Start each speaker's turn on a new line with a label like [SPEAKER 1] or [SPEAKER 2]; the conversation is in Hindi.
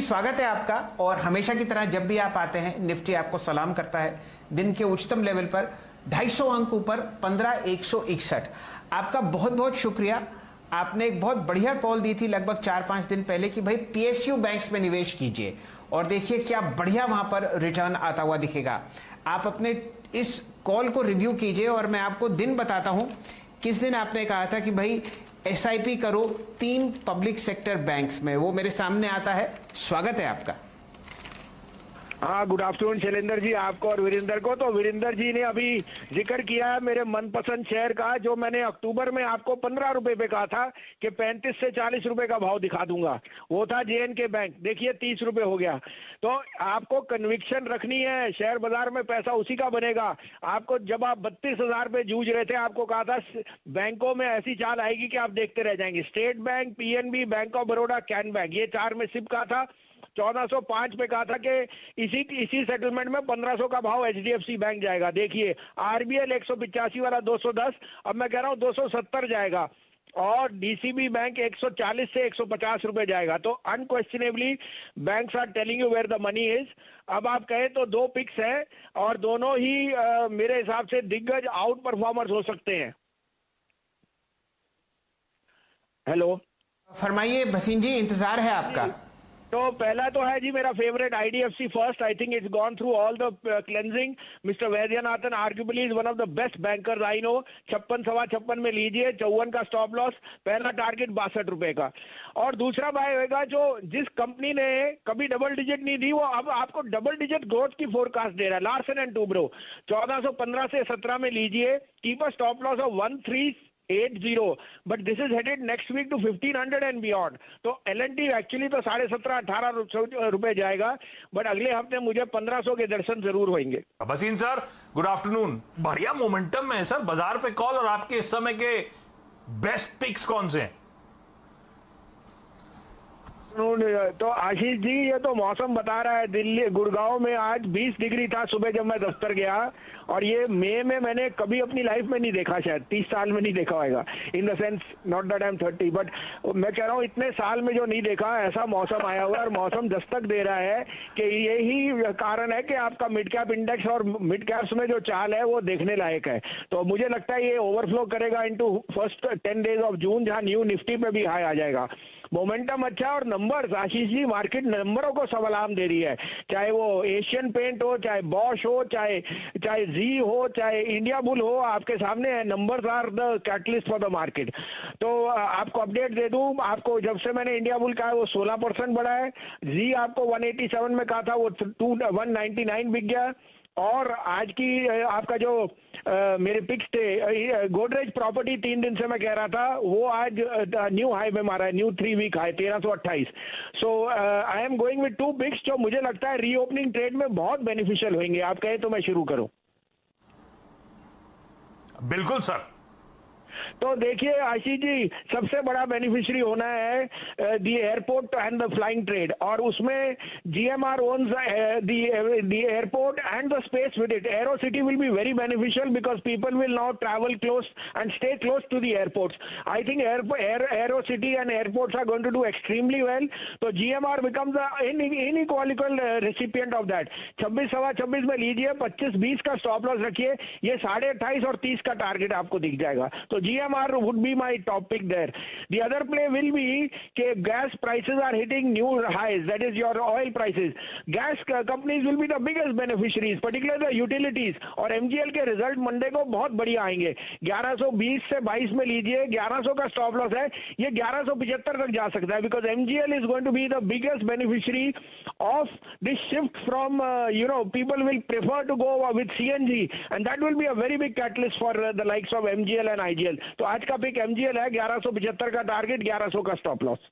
[SPEAKER 1] स्वागत है आपका। और हमेशा की तरह जब भी आप आते हैं निफ्टी आपको सलाम करता है। दिन के उच्चतम लेवल पर 250 अंक ऊपर 15,161। आपका बहुत बहुत शुक्रिया। आपने एक बहुत बढ़िया कॉल दी थी लगभग 4-5 दिन पहले कि भाई पीएसयू बैंक्स में निवेश कीजिए और देखिए क्या बढ़िया वहां पर रिटर्न आता हुआ दिखेगा। आप अपने इस कॉल को रिव्यू कीजिए और मैं आपको दिन बताता हूं किस दिन आपने कहा था कि भाई एसआईपी करो 3 पब्लिक सेक्टर बैंक्स में। वो मेरे सामने आता है। स्वागत है आपका।
[SPEAKER 2] हाँ, गुड आफ्टरनून शैलेंद्र जी, आपको और वीरेंद्र को। तो वीरेंद्र जी ने अभी जिक्र किया है मेरे मनपसंद शेयर का, जो मैंने अक्टूबर में आपको 15 रुपए पे कहा था कि 35 से 40 रुपए का भाव दिखा दूंगा। वो था जेएनके बैंक। देखिए 30 रुपए हो गया। तो आपको कन्विक्शन रखनी है, शेयर बाजार में पैसा उसी का बनेगा। आपको जब आप 32,000 पे जूझ रहे थे, आपको कहा था बैंकों में ऐसी चाल आएगी कि आप देखते रह जाएंगे। State bank, PNB, bank of Baroda, can bank, ये 4 में सिप का था। 1405 पे कहा था कि इसी सेटलमेंट में 1500 का भाव एचडीएफसी बैंक जाएगा। देखिए आरबीएल 185 वाला 210, अब मैं कह रहा हूं 270 जाएगा। और डीसीबी बैंक 140 से 150 रुपए जाएगा। तो unquestionably banks are telling you where the money is. अब आप कहें तो 2 पिक्स है और दोनों ही मेरे हिसाब से दिग्गज आउट परफॉर्मर्स हो सकते हैं। हेलो,
[SPEAKER 1] फरमाइए भसीन जी, इंतजार है आपका।
[SPEAKER 2] तो पहला तो है जी मेरा favourite IDFC first. I think it's gone through all the cleansing. Mister Vaidyanathan arguably is one of the best bankers I know. 56 सवा 56 में लीजिए, 54 का स्टॉप लॉस, पहला टारगेट 62 रुपए का। और दूसरा बाय होगा जो जिस कंपनी ने कभी डबल डिजिट नहीं दी, वो अब आपको डबल डिजिट ग्रोथ की फोरकास्ट दे रहा है। लार्सन एंड टूब्रो 1415 से 17 में लीजिए, keep a stop loss of 1380, but this is headed next week to 1500 and beyond. तो L&T एक्चुअली तो 17.5-18 रुपए जाएगा, बट अगले हफ्ते मुझे 1500 के दर्शन जरूर होंगे।
[SPEAKER 3] Bhasin sir, good afternoon. बढ़िया मोमेंटम है सर बाजार पे। कॉल और आपके इस समय के बेस्ट पिक्स कौन से हैं?
[SPEAKER 2] तो आशीष जी, ये तो मौसम बता रहा है। दिल्ली, गुड़गांव में आज 20 डिग्री था सुबह जब मैं दफ्तर गया, और ये मई में मैंने कभी अपनी लाइफ में नहीं देखा, शायद 30 साल में नहीं देखा होगा। In the sense not that I am 30, but मैं कह रहा हूँ इतने साल में जो नहीं देखा ऐसा मौसम आया हुआ है। और मौसम दस्तक दे रहा है कि यही कारण है कि आपका मिड कैप इंडेक्स और मिड कैप्स में जो चाल है वो देखने लायक है। तो मुझे लगता है ये ओवरफ्लो करेगा into first 10 days of June, जहां न्यू निफ्टी पे भी हाई आ जाएगा। मोमेंटम अच्छा। और नंबर्स, आशीष जी, मार्केट नंबरों को सलाम दे रही है। चाहे वो एशियन पेंट हो, चाहे बॉश हो, चाहे जी हो, चाहे इंडिया बुल हो, आपके सामने है। Numbers are the catalyst for the market. तो आपको अपडेट दे दूं, आपको जब से मैंने इंडिया बुल कहा है वो 16% बढ़ा है। जी आपको 187 में कहा था, वो 199 बिक गया। और आज की आपका जो मेरे पिक्स थे, गोदरेज प्रॉपर्टी 3 दिन से मैं कह रहा था, वो आज न्यू हाई में मारा है, new 3 week high 1328। So I am going with 2 picks जो मुझे लगता है रीओपनिंग ट्रेड में बहुत बेनिफिशियल होंगे। आप कहें तो मैं शुरू करूं?
[SPEAKER 3] बिल्कुल सर।
[SPEAKER 2] तो देखिए आशीष जी, सबसे बड़ा बेनिफिशियरी होना है the airport and the flying trade, और उसमें GMR owns the airport and the space with it. Aerocity will be very beneficial because people will now travel close and stay close to the airports. I think Aerocity and airports are going to do extremely well. तो GMR becomes unequivocal recipient of that. 26 सवा 26 में लीजिए, 25-20 का स्टॉप लॉस रखिए। ये 28.5 और 30 का टारगेट आपको दिख जाएगा। तो GMR would be my top pick there. The other play will be that gas prices are hitting new highs, that is your oil prices. Gas companies will be the biggest beneficiaries, particularly the utilities. और MGL के रिजल्ट मंडे को बहुत बढ़िया आएंगे। 1120 से 22 में लीजिए, 1100 का स्टॉप लॉस है। ये 1175 तक जा सकता है, because MGL is going to be the biggest beneficiary of this shift from people will prefer to go with CNG, and that will be a very big catalyst for the likes of MGL and IGL. तो आज का पिक MGL है, 1175 का टारगेट, 1100 का स्टॉप लॉस।